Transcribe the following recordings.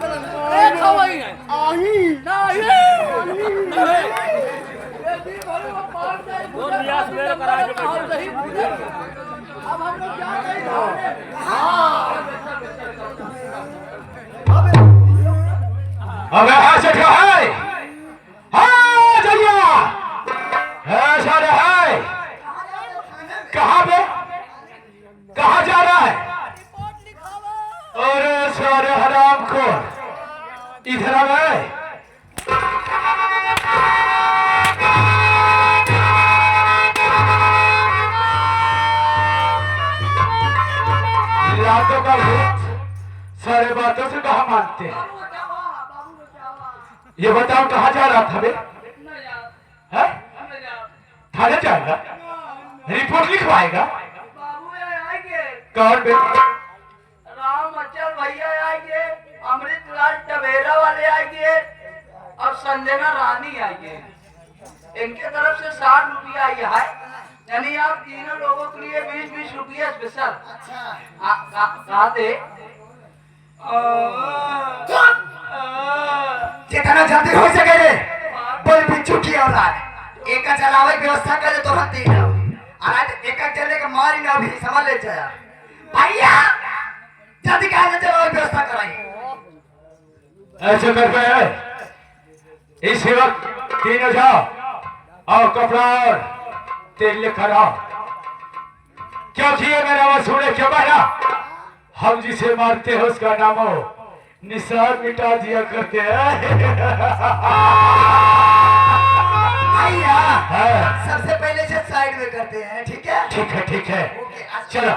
खवाई है आही नहीं बोल दिया सवेरे करा के अब हम लोग क्या करें अबे हाँ चढ़ा है हाँ जलिया ऐसा है कहाँ पे कहाँ जा रहा है अरे सारे हराम को इधर आ गए रातों का भूत सारे बातों से कहाँ मानते हैं ये बताओ कहाँ जा रहा था बे हैं? थाने जाएगा रिपोर्ट लिखवाएगा कौन बे राम अचल भैया आएंगे, अमृतलाल टवेरा वाले आएंगे और संजना रानी आएंगे। इनके तरफ से 60 रुपया आया है, यानी आप तीनों लोगों के लिए 20-20 रुपया स्पेशल। कहा दे जितना जल्दी हो सके रे बोल बिच्छू की औलाद एक का चलावे व्यवस्था करे तो रहती है आज एक का चले के मारी ना भी समझ ले जाया भैया जल्दी कहने चलावे व्यवस्था कराई ऐसे कर पे इसी वक्त तीनों जाओ और कपड़ा और तेल लेकर आओ क्योंकि ये मेरा वसूले क्यों बना हम जिसे मारते हैं उसका नाम हो निशान मिटा दिया करते हैं भैया हाँ। सबसे पहले से साइड में करते हैं ठीक है ठीक है चलो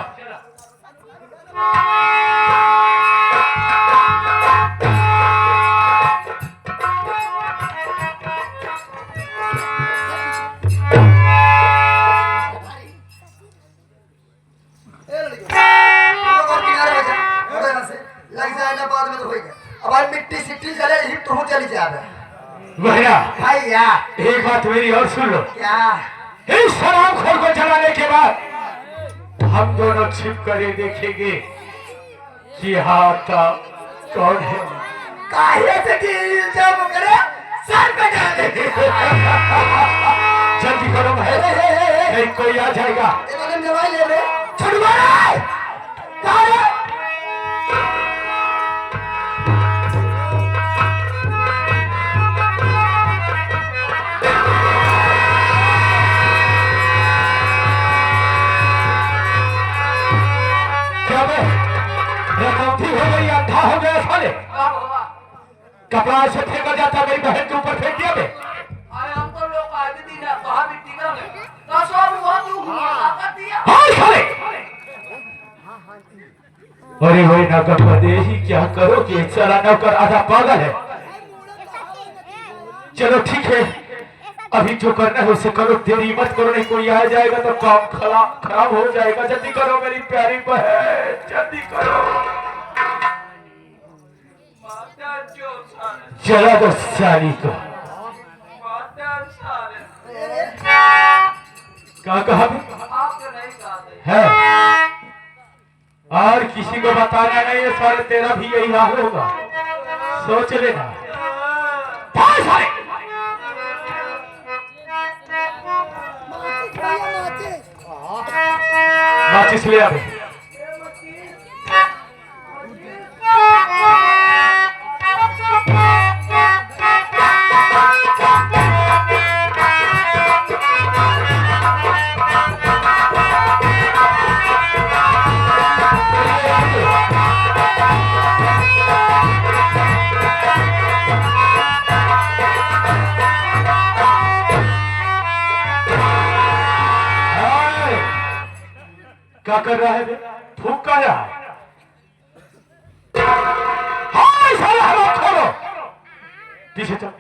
लग जाएगा बाद में तो होएगा अब भाई मिट्टी सिट्टी चले ही तो चली जाए भैया भैया एक बात मेरी और सुन लो क्या इस शराब खोर को जलाने के बाद हम दोनों छिप कर ये देखेंगे कि हाथ कौन है काहे से कि जब करे सर पे डाले जल्दी करो भाई नहीं कोई आ जाएगा ये मैंने दवाई ले ले छुड़वा रे कहां है हो गई अंधा हो गया साले कपड़ा से फेंका जाता मेरी बहन के ऊपर फेंक दिया बे अरे हम तो लोग आज दिन कहा मिट्टी का में तो सब हुआ तू कर दिया हाँ साले अरे वही नौकर परदेशी क्या करो कि सारा नौकर आधा पागल है चलो ठीक है अभी जो करना है उसे करो देरी मत करो नहीं कोई आ जाएगा तो काम खराब हो जाएगा जल्दी करो मेरी प्यारी बहन जल्दी करो चला दो साली को क्या कहा है और किसी को बताना नहीं है सारे तेरा भी यही हाल होगा सोच लेना माचिस ले आवे क्या कर रहा है फूक का रहा है हाय साला हवा खोलो पीछे चल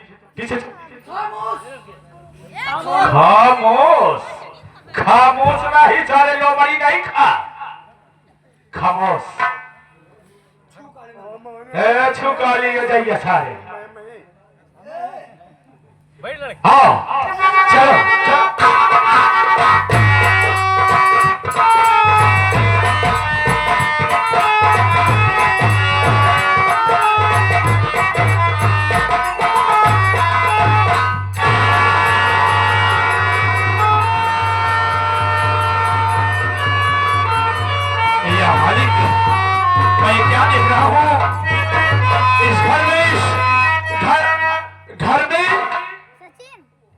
खामोश खामोश नहीं सारे लो बड़ी नहीं खा खामोश छुका लिए जाइए सारे हाँ चलो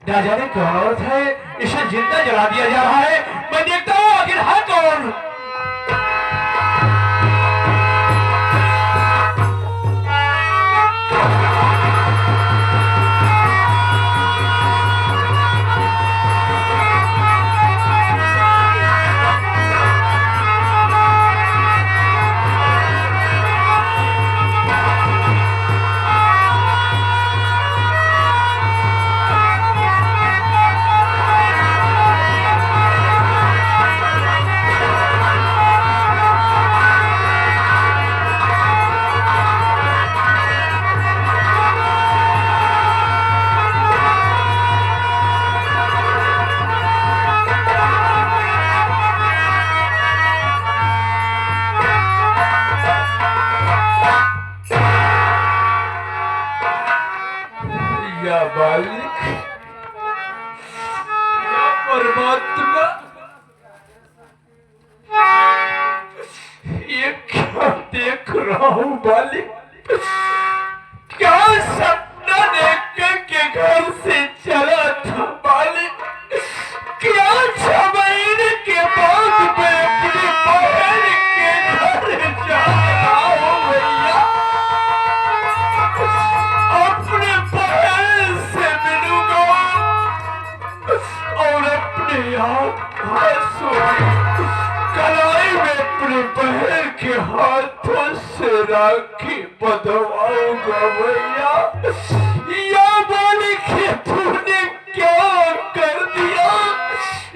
ना जाने कौन औरत है, इसे जिंदा जला दिया जा रहा है। मैं देखता हूँ आखिर है कौन। या मालिक, या परमात्मा, ये क्या देख रहा हूँ मालिक? क्या सपना देखकर के घर से चला था मालिक? क्या 6 महीने के बाद मैं अपनी बहन के घर जा रहा हूँ भैया। अपने बहन से मिलूंगा और अपने आंसू कलाई में अपने बहन के हाथों से राखी बंधवाऊंगा भैया। या मालिक, तूने क्या कर दिया?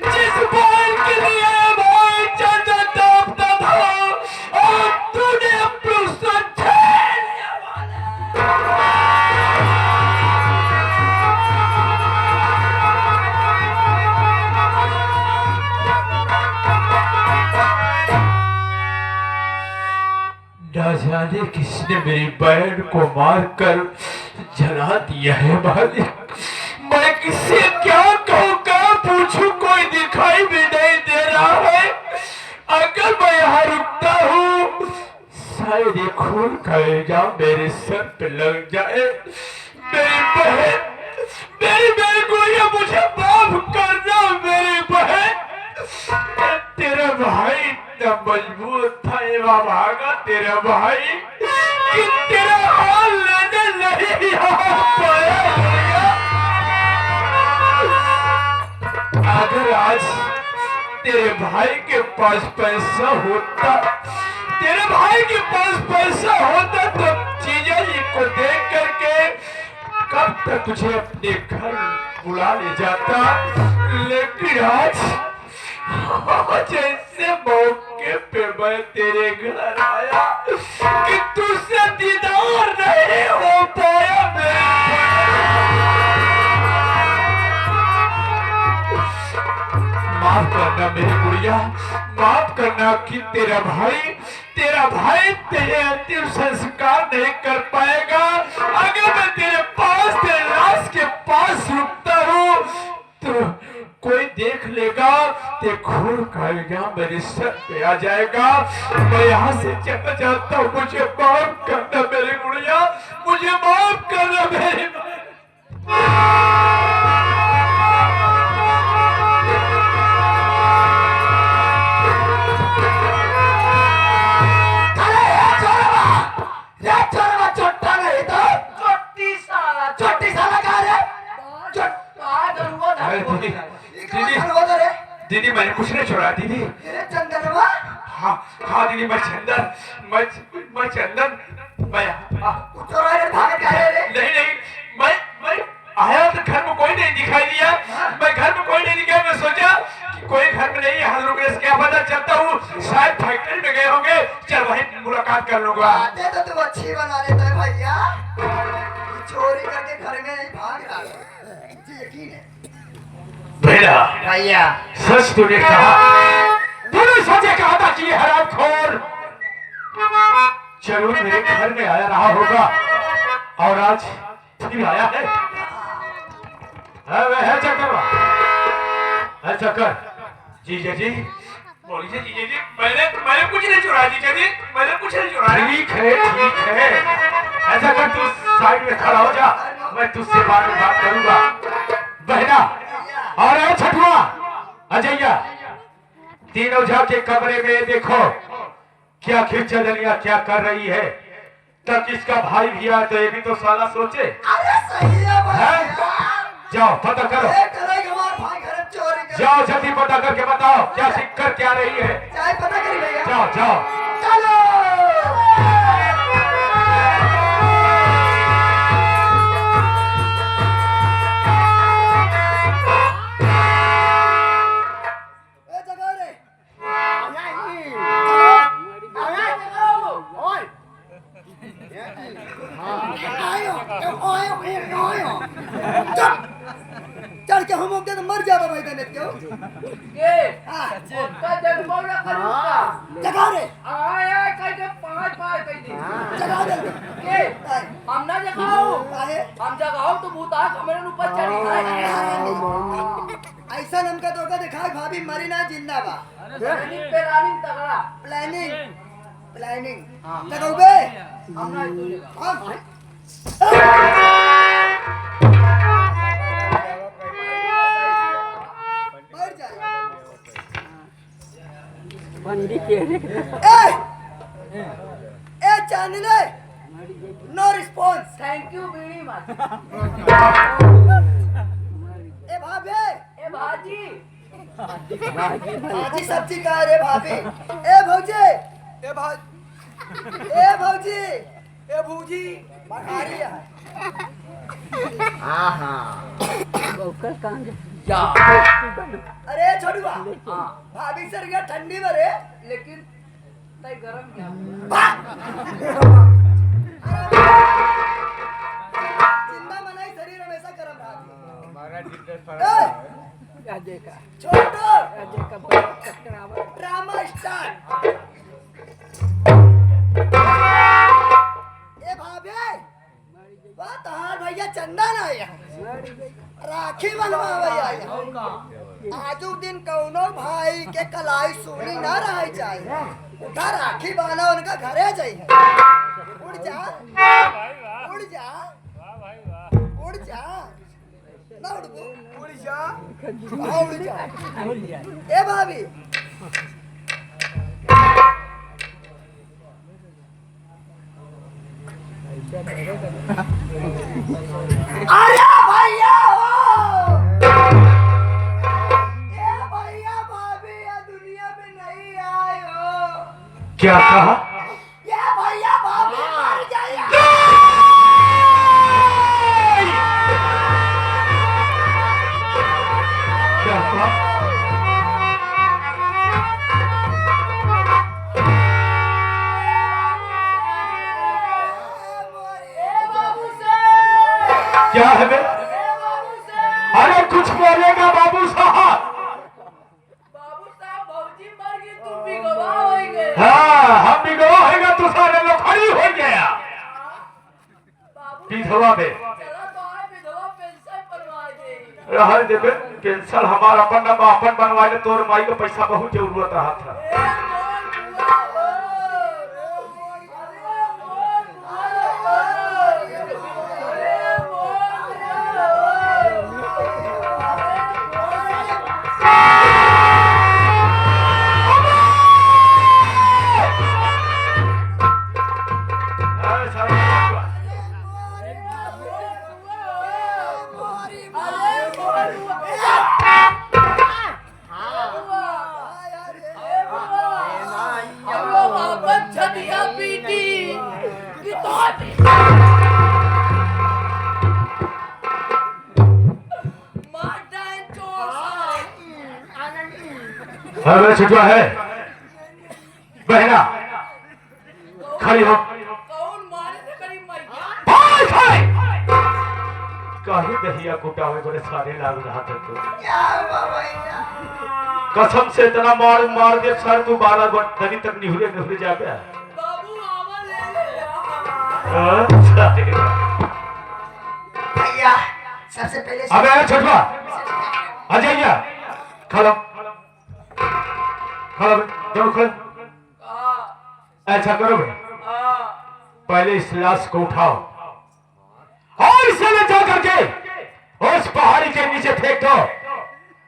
जिस बहन के लिए भाई चाचा तापता था, और तूने अपने उससे छीन लिया मालिक। ना जाने किसने मेरी बहन को मारकर जला दिया है मालिक। मैं किससे क्या कहूँ, क्या पूछूं, कोई दिखाई भी नहीं दे रहा है। अगर मैं यहाँ रुकता हूँ, शायद ये खून का इल्जाम मेरे सर पे लग जाए। मेरी बहन को ये मुझे माफ करना मेरी बहन। तेरा भाई इतना मजबूत था, एवा भागा तेरा भाई कि तेरा हाल लेने नहीं आ पाया भैया। अगर आज तेरे भाई के पास पैसा होता, तेरे भाई के पास पैसा होता तो जीजा जी को देख करके कब तक तुझे अपने घर बुला ले जाता। लेकिन आज जैसे मौके पे मैं तेरे घर आया कि तुझसे दीदार नहीं हो पाया माफ करना मेरी गुड़िया, माफ करना कि तेरा भाई तेरे अंतिम संस्कार नहीं कर पाएगा। अगर मैं तेरे लाश के पास रुकता हूँ तो कोई देख लेगा, ते खून का इल्जाम मेरे सर पे आ जाएगा। मैं यहाँ से चला जाता हूँ, मुझे माफ करना मेरी गुड़िया, मुझे माफ करना मेरी। छोटा नहीं तो छोटी साला कहाँ है? दीदी मैंने कुछ नहीं छोड़ा दीदी। चंदनवा? हाँ दीदी, मैं चंदन नहीं, मैं आया तो घर में कोई नहीं दिखाई दिया। मैं सोचा कि कोई घर में नहीं है, हाथ रुकने से क्या पता, चलता हूँ, शायद फैक्ट्री में गए होंगे, चल वहीं मुलाकात कर लूंगा। तो तुम अच्छी बना लेते है भैया, चोरी करके घर में नहीं भाग रहा है, यकीन है भैया। सच तूने कहा था कि ये हरामखोर जरूर मेरे घर में आया रहा होगा, और आज फिर आया है। चक्कर जीजा जी, बोलिए जीजा जी, मैंने कुछ नहीं चुराया जीजा जी, मैंने कुछ नहीं चुराया। ठीक है, ऐसा कर, तू साइड में खड़ा हो जा, मैं तुझसे बाद में बात करूंगा। बहना और है छठुआ अजैया, तीनों जाके कमरे में देखो क्या खिचड़ियां क्या कर रही है। तब इसका भाई भी आया तो ये भी तो साला सोचे। अरे सही है भैया। जाओ पता करो, ये करे कि हमारा भाई घर में चोरी कर। जाओ जल्दी पता करके बताओ क्या सीख कर क्या रही है। चाहे पता करी भैया। जाओ जाओ चलो। ए जगह रे। चल के हम तो मर जाता भाई देने क्यों? के उसका जन्म ना करूंगा जगह रे। आया कह के 5 कह दी जगह दे। के हम ना जगाओ काहे? हम जगाओ तो भूता कमरे ऊपर चढ़ी है। ऐसा नमका तो दिखाई भाभी मरी ना जिंदा बा। प्लानिंग पे रानिंग तगड़ा प्लानिंग प्लानिंग लगोगे हम ना तू जगा हम मर जाए। ए चांदनी नो रिस्पांस। थैंक यू बीड़ी मत ए भाभी ए भाजी भाजी सब्जी का रे भाभी। ए भौजी ए भौजी ए भूजी बखारी है। जा अरे छोड़ुआ हां भाभी सर गया ठंडी में रे। लेकिन तय गरम क्या जिंदा मनाई शरीर हमेशा गरम रहा। छोटो ड्रामा स्टार्ट। ए भाभी वाह तहार भैया चंदन आया राखी बनवा भैया। आजू दिन कौनो भाई के कलाई सुनी ना रह जाए। उठा राखी बाना उनका घरे जाइए। उड़ जा उड़ जा उड़ जा ना उड़ जा उड़ जा। ए भाभी अरे भैया हो। ए भैया भाभी ये दुनिया में नहीं आए हो। क्या कहा? ये भैया भाभी मर जाइए। क्या कहा? क्या है बे? अरे कुछ बोलेगा बाबू साहब? बाबू साहब भौजी मर गई तुम भी गवाह होएंगे। हाँ हम भी गवाह होगा तो सारे लोग खड़ी हो गया बाबू विधवा में। चला तो आए विधवा पेंशन बनवा दे। रहा देवे पेंशन हमारा अपन बनवाए तोर माई को पैसा बहुत जरूरत रहा था। अरे छुटवा है बहना खड़ी हो। कौन मारे से करीब मर गया। काहे दहिया कुटावे बोले सारे लाग रहा था तू। क्या हुआ भैया? कसम से इतना मार मार दे सर तू 12 घंटे तक निहुरे जा गया। बाबू आवा ले ले। भैया सबसे पहले अबे छुटवा अजैया खड़ो खड़ो दोनों खड़ो। ऐसा करो पहले इस लाश को उठाओ और इसे ले जा करके उस पहाड़ी के नीचे फेंक दो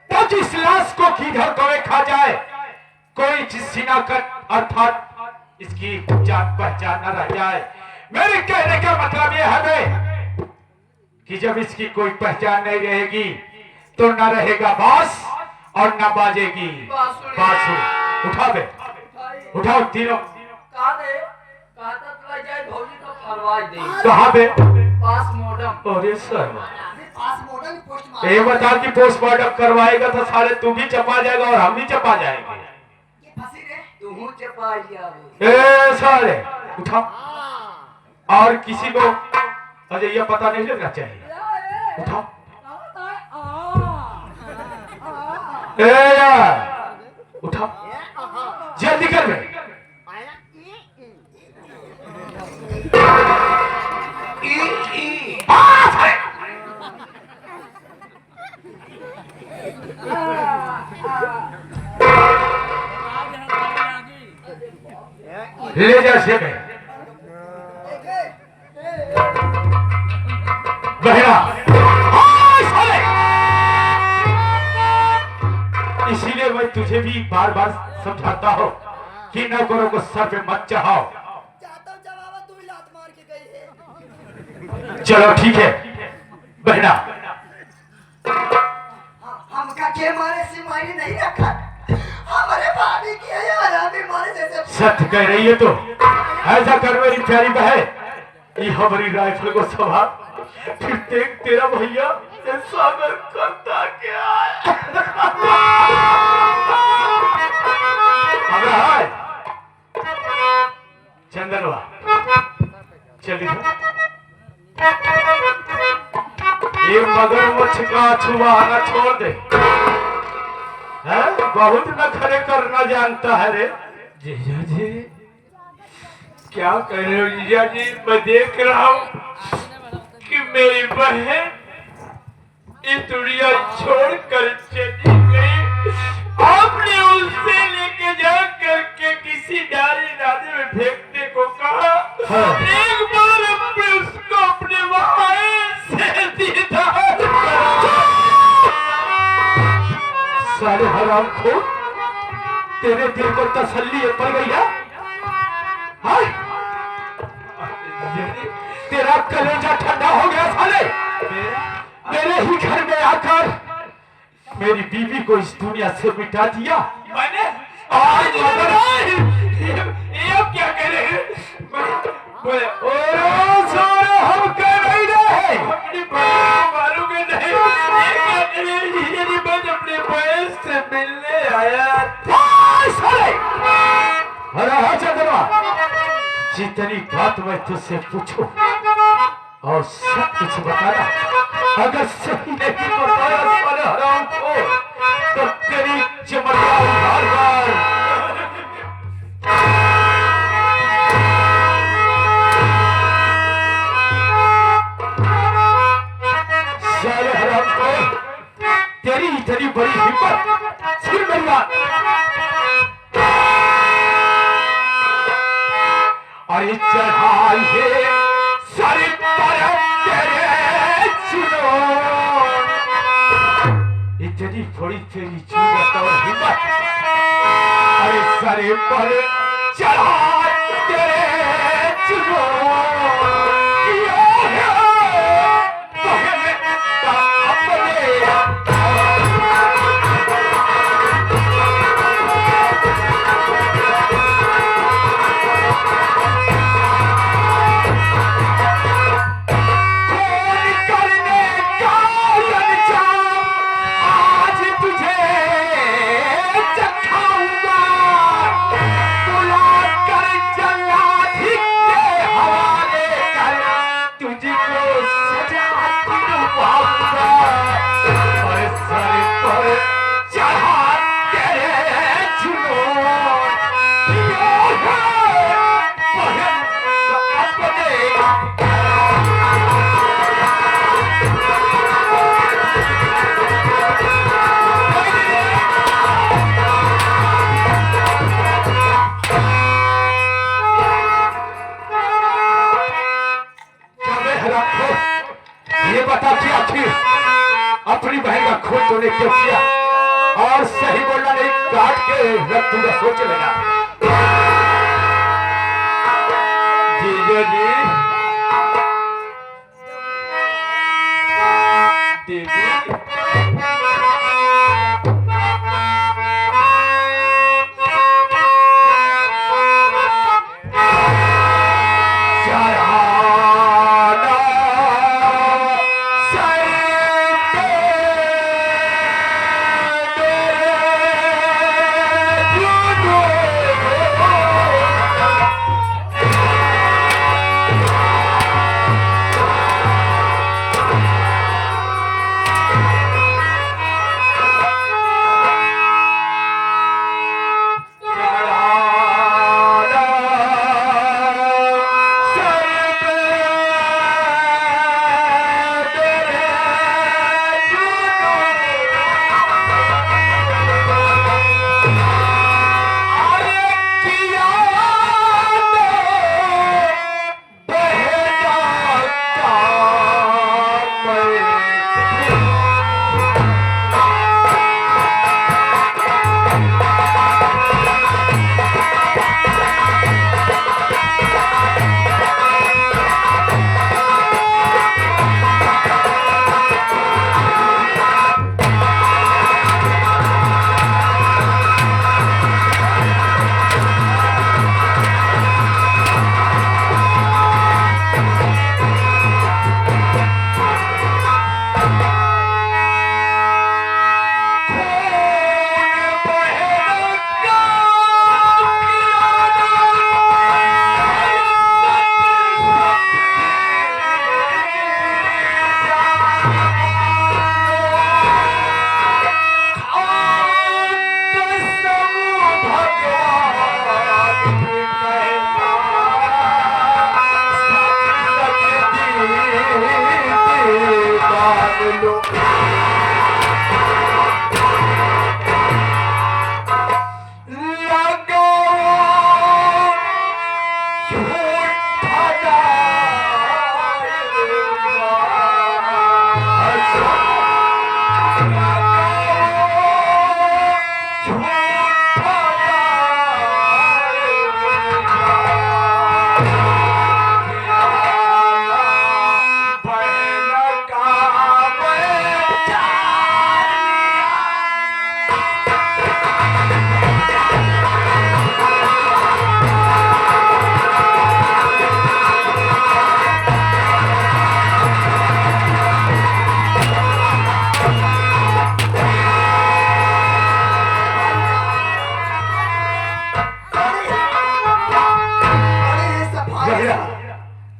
ताकि इस लाश को किधर कोई खा जाए, कोई जिसना कर अर्थात इसकी जान पहचान न रह जाए। मेरे कहने का मतलब यह है कि जब इसकी कोई पहचान नहीं रहेगी तो न रहेगा बांस और न बाजेगी बांसुरी। उठा दे, उठाओ तीनों। कहा तक ले जाए भौजी तो फरवाज दे। कहाँ पे? पास मॉडर्न। अरे सर पास मॉडल पोस्ट ये बता कि पोस्टमार्टम करवाएगा तो सारे तू भी चपा जाएगा और हम भी चपा जाएंगे। ये फंसी रे। तू चपा लिया। ए सारे उठा। और किसी को अजय ये पता नहीं लगना चाहिए। उठा। ए यार उठा, जल्दी कर बे। ले जा से बहरा। इसीलिए मैं तुझे भी बार बार समझाता हूँ कि नौकरों को सर पे मत चढ़ाओ। तू ही लात मार के गई है। चलो ठीक है बहना। हमका के मारे से मारी नहीं रखा, हमारे भाभी की है यार, हमें मारे जैसे। सत्य कह रही है तो ऐसा कर मेरी प्यारी बहन, ये हमारी राइफल को संभाल, फिर देख तेरा भैया ये सागर करता क्या है। चंदनवा चल ये मगरमच्छ का छुआना छोड़ दे। है बहुत नखरे करना जानता है रे। जीजा जी क्या कह रहे हो जीजा जी? मैं देख रहा हूँ कि मेरी बहन इस दुनिया छोड़कर चली गई। आपने उससे लेके जा करके किसी डाली नाले में फेंकने को कहा। एक बार अपने उसको अपने वहां से दीदार करा। सारे हराम खोर, तेरे दिल को तसल्ली पड़ गई है? तेरा कलेजा ठंडा हो गया साले। मेरे ही घर में आकर मेरी बीवी को इस दुनिया से मिटा दिया मैंने। आज ये क्या कह रहे हैं? हम कह नहीं रहे अपनी मारूंगे नहीं। मैं अपने बहन से मिलने आया था। चंद्रमा जितनी बात मैं तुझसे पूछूं और सब कुछ बताना, अगर सही नहीं बताया साले हराम को तो तेरी चमड़ा उधार कर। साले हराम को तेरी इतनी बड़ी हिम्मत, सिर मेरी बात। और ये चढ़ाई सारी तरफ तेरे चुनो। इतनी बड़ी तेरी जरूरत और हिम्मत, अरे सारे पर चढ़ा तेरे चुनो। ये बता कि आखिर अपनी बहन का खून तूने क्यों किया? और सही बोलना नहीं, काट के रख दूंगा, सोच लेना। जीजो जी, दीदी,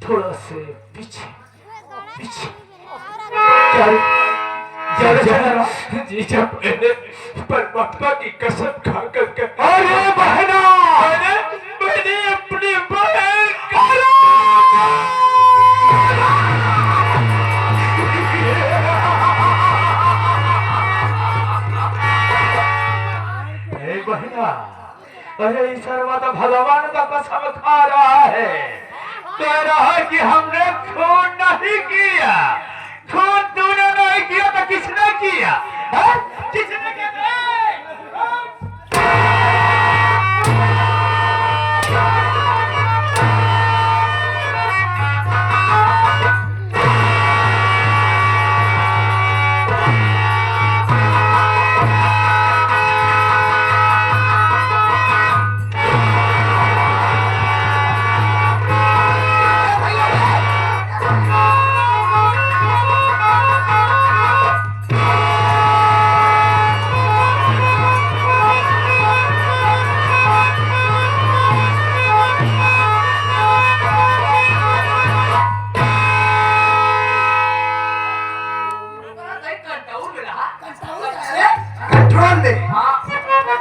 थोड़ा से पीछे पीछे जी, जब परमात्मा की कसम खा कर अरे बहना, मैंने अपनी बहन बहना, अरे ईश्वर तो भगवान का कसम खा रहा है, कह रहा है कि हमने खून नहीं किया। खून तूने नहीं किया तो किसने किया? किसने किया?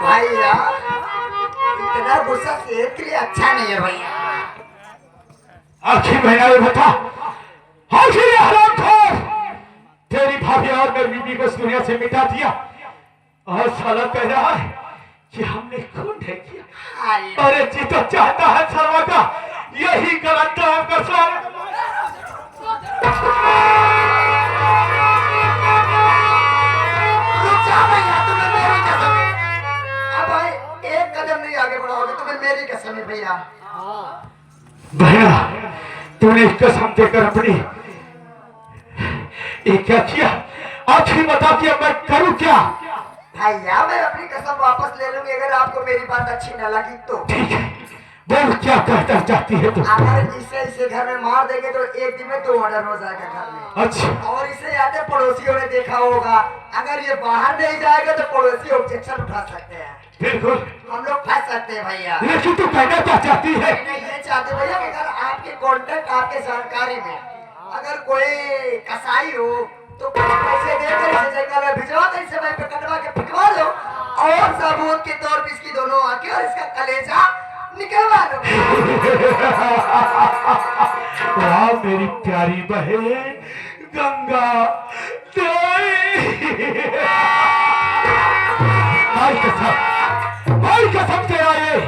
भैया इतना गुस्सा सेहत के लिए अच्छा नहीं है भैया। आखिर महीना में बता, आखिर ये हरामखोर तेरी भाभी और मेरी बीबी को इस दुनिया से मिटा दिया और साला कह रहा है कि हमने खून नहीं किया। अरे जी तो चाहता है सर्वा का यही गलत काम कर भैया। भैया तूने कसम देकर अपनी ये क्या किया? आखिर बता कि अब मैं करूं क्या? भैया मैं अपनी कसम वापस ले लूंगी अगर आपको मेरी बात अच्छी न लगी तो। ठीक है, बोल क्या कहना चाहती है तू? अगर इसे घर में मार देंगे तो एक दिन में 2 मर्डर हो जाएगा घर में। अच्छा, और इसे आते पड़ोसियों ने देखा होगा, अगर ये बाहर नहीं जाएगा तो पड़ोसी ऑब्जेक्शन उठा सकते हैं, बिल्कुल। हम लोग फंस सकते हैं भैया। लेकिन तू कहना क्या चाहती है? मैं ये चाहते भैया कि अगर आपके कॉन्टेक्ट आपके जानकारी में अगर कोई कसाई हो तो कुछ पैसे देकर इसे जंगल में भिजवा कर इसे वहीं पे कटवा के फिकवा दो और सबूत के तौर पे इसकी दोनों आंखें और इसका कलेजा निकलवा दो। वाह मेरी प्यारी बहन गंगा माई कसम तेरा ये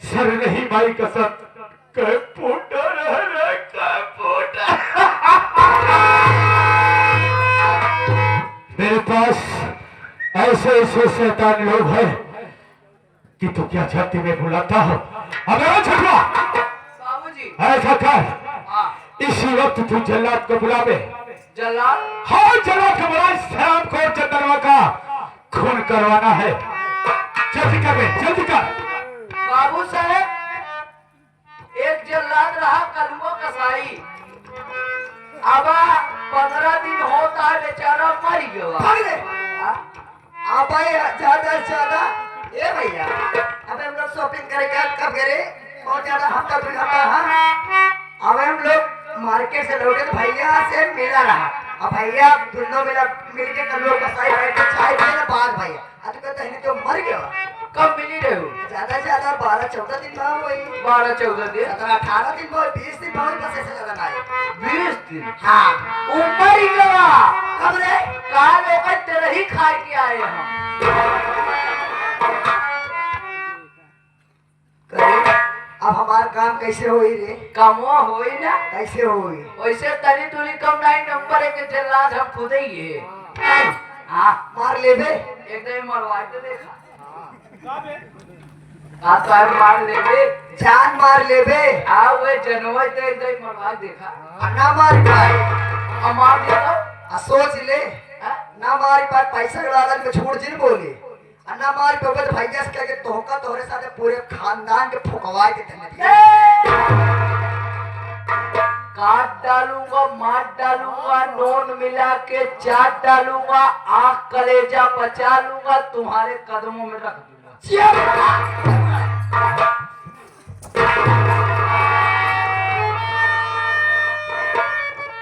सर नहीं, माई कसम कह फूटा रह कह फूटा। मेरे पास ऐसे ऐसे शैतान लोग हैं कि तू क्या चाहती मैं बुलाता हूँ। अब छठवा बाबूजी। ऐसा कर, हाँ इसी वक्त तू जल्लाद को बुलावे। जल्लाद? हाँ जल्लाद को बुला, इस हराम को चंदनवा का खून करवाना है। जल्दी कर बे, जल्दी कर। बाबू साहब, एक जल्लाद रहा कलमो कसाई, अब 15 दिन होता है बेचारा मर गया। भाग दे। आप आए ज्यादा से ज्यादा ये भैया अब हम लोग शॉपिंग करेंगे कब करे बहुत ज्यादा हफ्ता 2 हफ्ता। हाँ अब हम लोग मार्केट से लौटे तो भैया से मिला रहा। अब भैया दोनों मिल के कर लोग कसाई बैठ के चाय पिए ना बाद भैया अब कहते हैं तो मर गया। कब मिली रहे हो? ज्यादा से ज्यादा 12-14 दिन बाद वही 12-14 दिन? 17-18 दिन बाद 20 दिन बाद बस ऐसे ज्यादा ना 20 दिन? हाँ ऊपर ही गया। कब रे कहा लोग तेरे ही खा के आए हम। अब हमारा काम कैसे होई रे? कमवा होई ना कैसे होई? वैसे तनी तुली कम नहीं नंबर एक जल्लाद हम खुद ही है। हाँ मार ले बे। एकदम मरवा के देखा। हाँ तो है मार ले बे, जान मार ले बे। हाँ वे जनवरी तो एकदम मरवा के देखा। ना मार पाए अब मार दे तो सोच ले हाँ? ना मार पाए पैसा वाला में छोड़ जिन बोले ना मार पे तो भैया से कह के तोहका तोहरे साथ पूरे खानदान के फुकवा के देने दिया। काट डालूंगा, मार डालूंगा, नोन मिला के चाट डालूंगा, आँख कलेजा बचा लूंगा, तुम्हारे कदमों में रख दूंगा।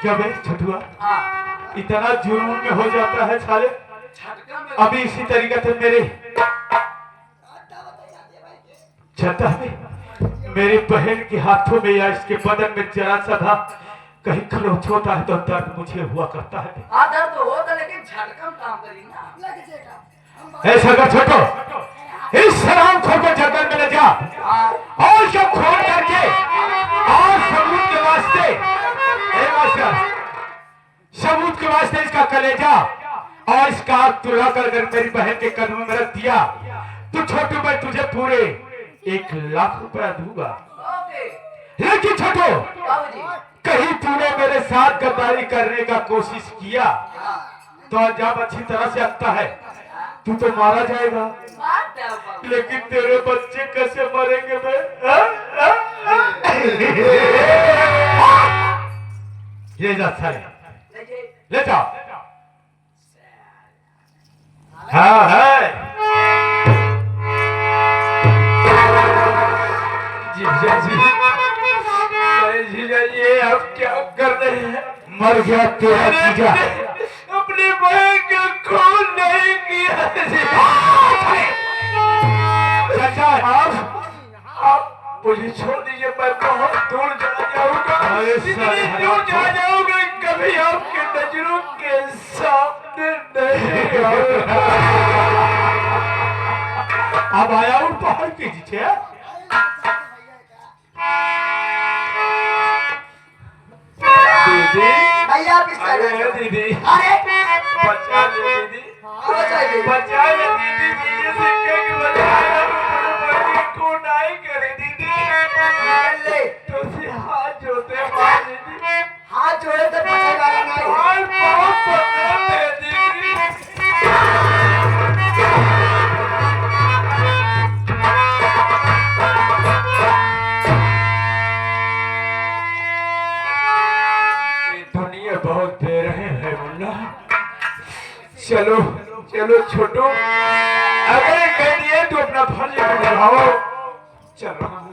क्या बे छठुआ, हाँ इतना जुनून में हो जाता है साले? झटका में अभी इसी तरीके से मेरे छठा में मेरी बहन के हाथों में या इसके बदन में जरा सा था कहीं खरोच होता है तो दर्द मुझे हुआ करता है। आदर तो होता लेकिन झटका में काम करी ना। ऐसा कर छोटो, इस शराब खोर को जंगल में ले जा हाँ और सब खोल करके और सबूत के वास्ते सबूत के वास्ते इसका कलेजा और इसका आग तुला कर अगर मेरी बहन के कदमों में रख दिया तो छोटू मैं तुझे पूरे 1 लाख रुपया दूंगा। ओके लेकिन छोटू बाबूजी। कहीं तूने मेरे साथ गद्दारी करने का कोशिश किया तो अंजाम अच्छी तरह से आता है, तू तो मारा जाएगा। मार दे बाबू। लेकिन तेरे बच्चे कैसे मरेंगे बे? ले जा साले, ले जाइए। ले जाओ। हाँ है जीजा जी, अरे जीजा ये आप क्या कर रहे हैं? मर गया तेरा जीजा। अपनी बहन का खून नहीं किया। चाचा आप मुझे छोड़ दीजिए, मैं बहुत दूर चला जाऊंगा। इतनी दूर चला जाऊंगा कभी आपके नजरों के सामने नहीं आऊंगा। अब आया हूँ पहाड़ के नीचे। दीदी भैया किस अरे दीदी अरे बचा ले दीदी, चाहिए बचा ले दीदी, जीजे से कह के बचा ले, खून नहीं करे दीदी। जूते मार दीदी। हाथ जोड़े तो पीछे वाला नहीं है। और बहुत पकड़ दे दीदी। ये दुनिया बहुत दे रहे हैं मुन्ना। चलो चलो छोटू, अगर कह दिए तो अपना फर्ज निभाओ। चल रहा हूँ।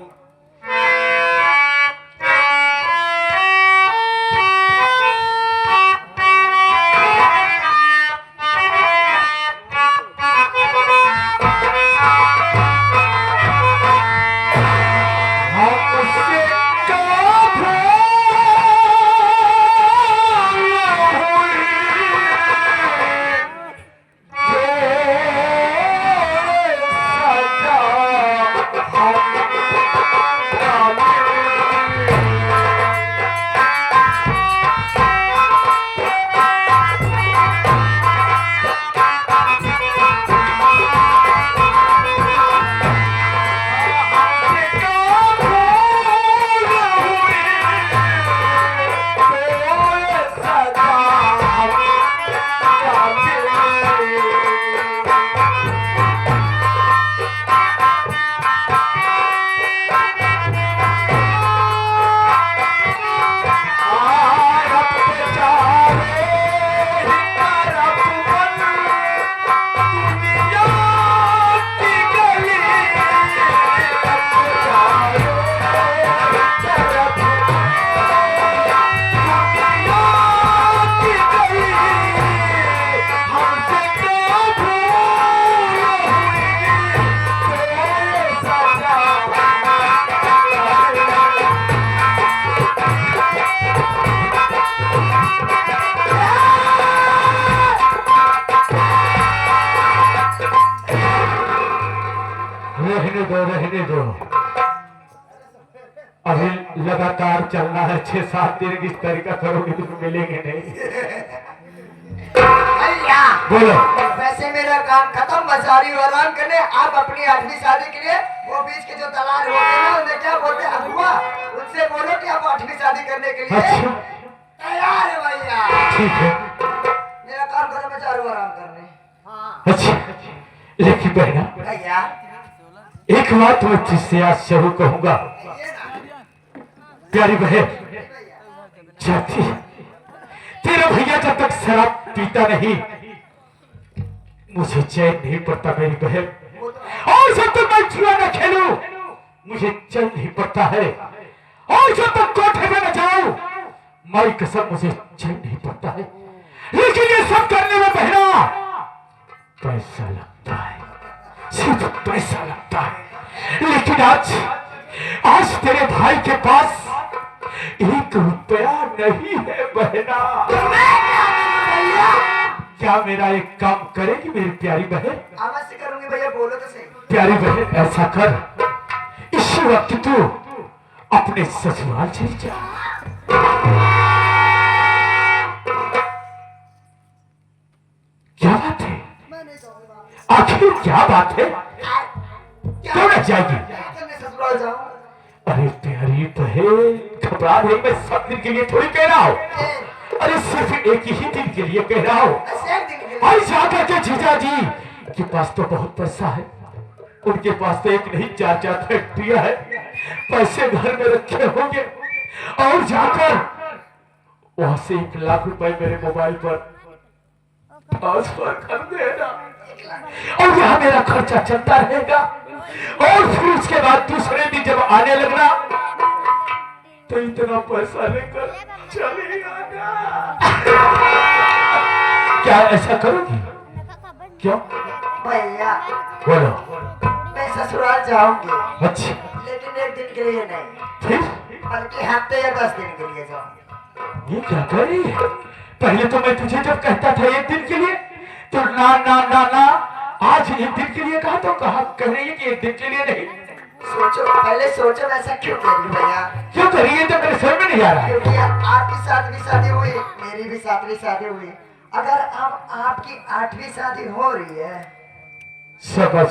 हमसे कब रहने दो। अभी लगातार चलना है, 6-7 दिन इस तरीका करोगे तो मिलेंगे नहीं। भैया बोलो। वैसे मेरा काम खत्म, बसारी और आराम करने। आप अपनी 8वीं शादी के लिए वो बीच के जो दलाल होते हैं ना, उन्हें क्या बोलते हैं, अगुआ, उनसे बोलो कि आप 8वीं शादी करने के लिए अच्छा तैयार है भैया। ठीक है। मेरा काम खत्म है, चारों आराम करने। अच्छा लेकिन बहना, भैया एक बात मैं तुझसे आज जरूर कहूंगा। ये ना प्यारी बहन, जाती तेरा भैया जब तक शराब पीता नहीं मुझे चैन नहीं पड़ता मेरी बहन। और जब तक मैं जुआ न खेलूं मुझे चैन नहीं पड़ता है। और जब तक कोठे में न जाऊं माई कसम मुझे चैन नहीं पड़ता है। लेकिन ये सब करने में बहना पैसा लगता है, सिर्फ पैसा लगता है। लेकिन आज तेरे भाई के पास 1 रुपया नहीं है बहना। क्या मेरा एक काम करेगी मेरी प्यारी बहन? अवश्य करूंगी भैया, बोलो तो सही। प्यारी बहन ऐसा कर, इसी वक्त तू अपने ससुराल चली जा। क्या बात है? आखिर क्या बात है? क्यों न जाएगी? ससुराल जाऊं? अरे प्यारी बहन, घबरा रही, मैं 7 दिन के लिए थोड़ी कह रहा हूँ। अरे सिर्फ एक ही दिन के लिए कह रहा हूँ। और जाकर के जीजा जी के पास तो बहुत पैसा है, उनके पास तो एक नहीं 4-4 फैक्ट्रियां है, पैसे घर में रखे होंगे। और जाकर वहां से 1 लाख रुपए मेरे मोबाइल पर ट्रांसफर कर देना, और यहाँ मेरा खर्चा चलता रहेगा। और फिर उसके बाद दूसरे दिन जब आने लगना तो इतना पैसा लेकर चले आना। क्या ऐसा करोगी? क्यों? भैया बोलो। मैं ससुराल जाऊंगी, अच्छा लेकिन 1 दिन के लिए नहीं, फिर बल्कि हफ्ते या 10 दिन के लिए जाऊंगी। ये क्या कर रही है? पहले तो मैं तुझे जब कहता था 1 दिन के लिए तो ना ना ना ना, आज 1 दिन के लिए कहा तो कह रही है कि 1 दिन के लिए नहीं। सोचो, पहले सोचो ऐसा क्यों कर रही भैया? क्यों कर रही है? तो मेरे समझ में नहीं आ रहा है। क्योंकि आपकी 7वीं शादी हुई, मेरी भी 7वीं शादी हुई। अगर अब आपकी 8वीं शादी हो रही है, समझ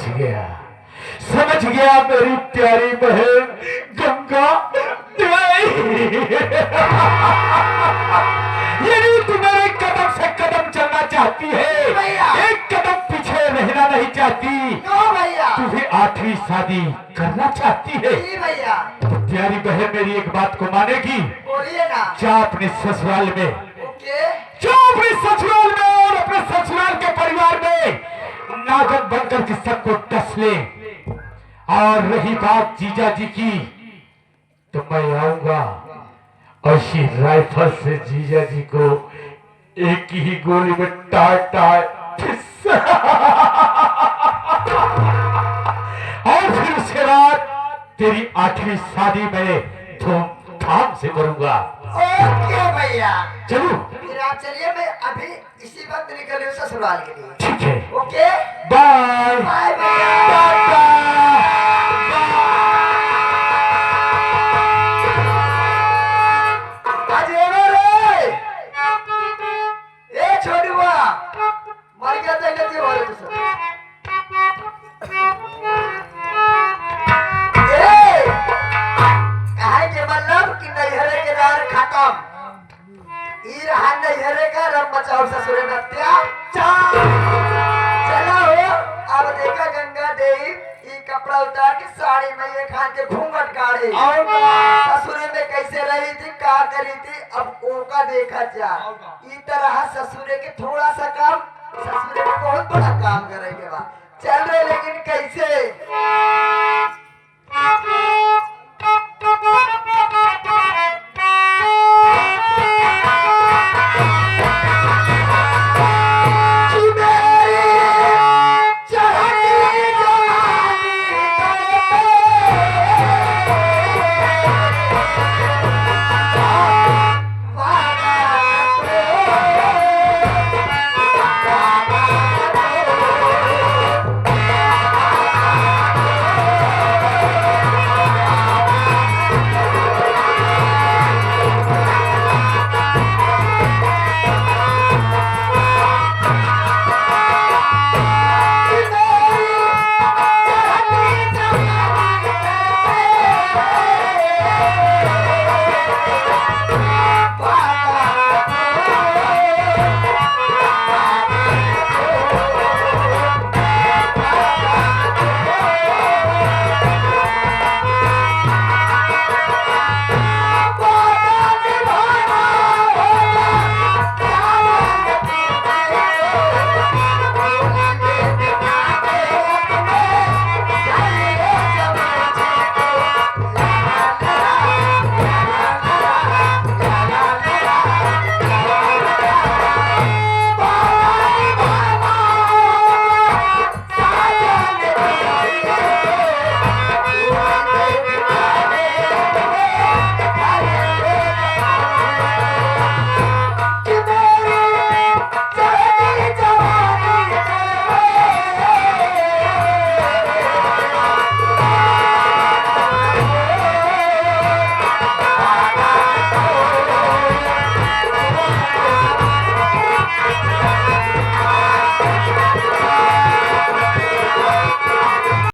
गया मेरी प्यारी बहन गंगा। यानी तू मेरे कदम से कदम चलना चाहती है, भैया। एक कदम पीछे रहना नहीं चाहती। नो भैया। तू भी 8वीं शादी करना चाहती है। जी भैया। तो प्यारी बहन मेरी एक बात को मानेगी। बोलिए ना। जा अपने ससुराल में, ओके। जा अपने ससुराल में और अपने ससुराल के परिवार में नागन बनकर के सबको डस ले। और रही बात जीजा जी की, तो मैं आऊंगा और इसी राइफल से जीजा जी को एक ही गोली में टाट और फिर उसके बाद तेरी 8वीं शादी में धूमधाम से करूंगा। ओके भैया। चलू? फिर आप चलिए, मैं अभी इसी वक्त निकल रही हूँ ससुराल के लिए। ठीक है, ओके। बाय बाय भैया। टाटा। अजेवर रे। ए छोटुआ, मर गया तो इधर क्यों बोले तुझसे? ए, काहे के मतलब कि नैहरे के रार खत्म। ई रहा नैहरे का रम बचाओ ससुरे में अत्याचार। चला हो, अब देखा गंगा देवी ई कपड़ा उतार के साड़ी में ये खान के घूंघट काढ़े। ससुरे में कैसे रही थी, क्या करी थी, अब ओका देखा जा। ई तरह ससुरे के थोड़ा सा काम, ससुरे में बहुत बड़ा काम करेंगे बा। चल रहे लेकिन कैसे